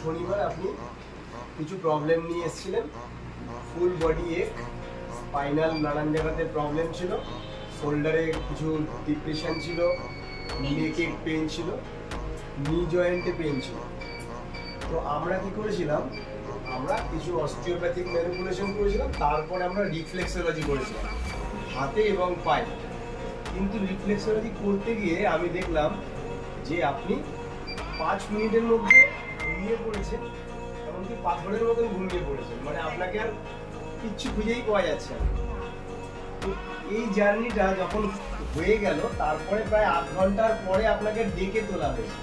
শনিবার আপনি কিছু প্রবলেম নিয়ে এসেছিলেন, ফুল বডি এক, স্পাইনাল নানান জায়গাতে প্রবলেম ছিল, শোল্ডারে কিছু ডিপ্রেশন ছিল, নেকে পেন ছিল, নি জয়েন্টে পেন ছিল। তো আমরা কি করেছিলাম, আমরা কিছু অস্টিওপ্যাথিক ম্যানিপুলেশন করেছিলাম, তারপরে আমরা রিফ্লেক্সোলজি করেছিলাম হাতে এবং পায়ে। কিন্তু রিফ্লেক্সোলজি করতে গিয়ে আমি দেখলাম যে আপনি 5 মিনিটের মধ্যে ঘুমিয়ে পড়েছেন, এমনকি পাথরের মতন ঘুমিয়ে পড়েছেন, মানে আপনাকে আর কিচ্ছু খুঁজেই পাওয়া যাচ্ছে না। তো এই জার্নিটা যখন হয়ে গেল, তারপরে প্রায় 8 ঘন্টার পরে আপনাকে ডেকে তোলা হয়েছে।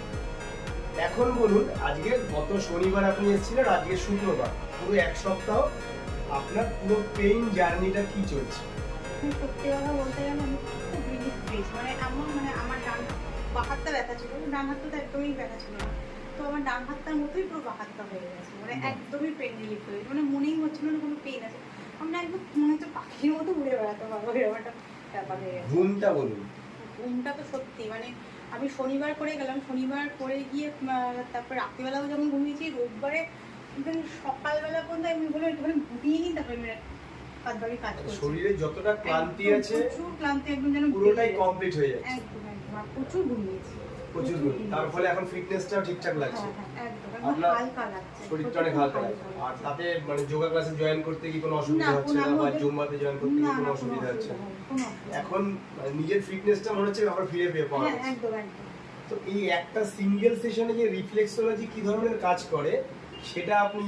এখন বলুন, আজকে গত শনিবার আপনি এসেছিলেন, আজকে শুক্রবার, পুরো 1 সপ্তাহ আপনার পুরো পেইন জার্নিটা কি চলছে? সত্যি কথা বলতে গেলে আমি খুব রিলিফ পেয়েছি। আমার ডান বাঁ হাতটা ব্যথা ছিল, ডান হাতটা তো একদমই ব্যথা ছিল না। তো আমার ডান হাতটার মতোই পুরো বাঁ হাতটা হয়ে গেছে, একদমই পেন রিলিফ হয়ে গেছে। মনেই হচ্ছিল না কোনো পেন আছে। আমরা একদম মনে হচ্ছে পাখির মতো উড়ে বেড়াতে পারবো, এরকম একটা ব্যাপার হয়ে গেছে। ঘুমটা বলুন। ঘুমটা তো সত্যি আমি শনিবার করে গেলাম, শনিবার করে গিয়ে তারপর রাত্রিবেলাও যেমন ঘুমিয়েছি, রোববারে সকালবেলা পর্যন্ত আমি বলে ঘুমিয়ে নিই, তারপরে কাজ করছি। শরীরে যতটা ক্লান্তি আছে, প্রচুর ক্লান্তি, একদম যেন পুরোটাই কমপ্লিট হয়ে যাচ্ছে। একদম আর প্রচুর ঘুমিয়েছি, প্রচুর ঘুম, তার ফলে এখন ফিটনেসটাও ঠিকঠাক লাগছে। একদম হালকা লাগছে, শরীরটা অনেক হালকা লাগছে। আর তাতে যোগা ক্লাসে জয়েন করতে কি কোনো অসুবিধা হচ্ছে না, বা জুম্বাতে জয়েন করতে কি কোনো অসুবিধা হচ্ছে না? এখন নিজের ফিটনেসটা মনে হচ্ছে আবার ফিরে পেয়ে পাওয়া যাচ্ছে। একদম। তো এই একটা সিঙ্গেল সেশনে যে রিফ্লেক্সোলজি কি ধরনের কাজ করে, সেটা আপনি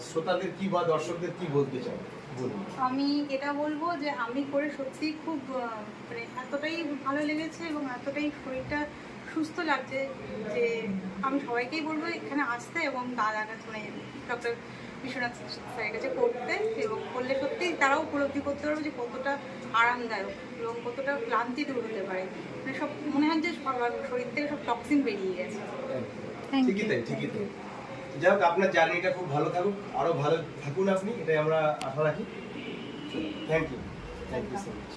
শ্রোতাদের কি বা দর্শকদের কি বলতে চান, বলুন। আমি এটা বলবো যে আমি করে সত্যি খুব এতটাই ভালো লেগেছে এবং এতটাই শরীরটা সুস্থ লাগছে যে আমি সবাইকেই বলবো এখানে আসতে এবং দাদার কাছে ডক্টর বিশ্বনাথ স্যারের কাছে করতে, এবং করলে সত্যি তারাও উপলব্ধি করতে পারবে যে কতটা আরামদায়ক এবং কতটা ক্লান্তি দূর হতে পারে। সব মনে হয় যে শরীর থেকে সব টক্সিন বেরিয়ে গেছে। ঠিকই তাই, ঠিকই তাই। যাই হোক, আপনার জার্নিটা খুব ভালো থাকুক, আরো ভালো থাকুন আপনি, এটাই আমরা আশা রাখি। Thank you, thank you so much.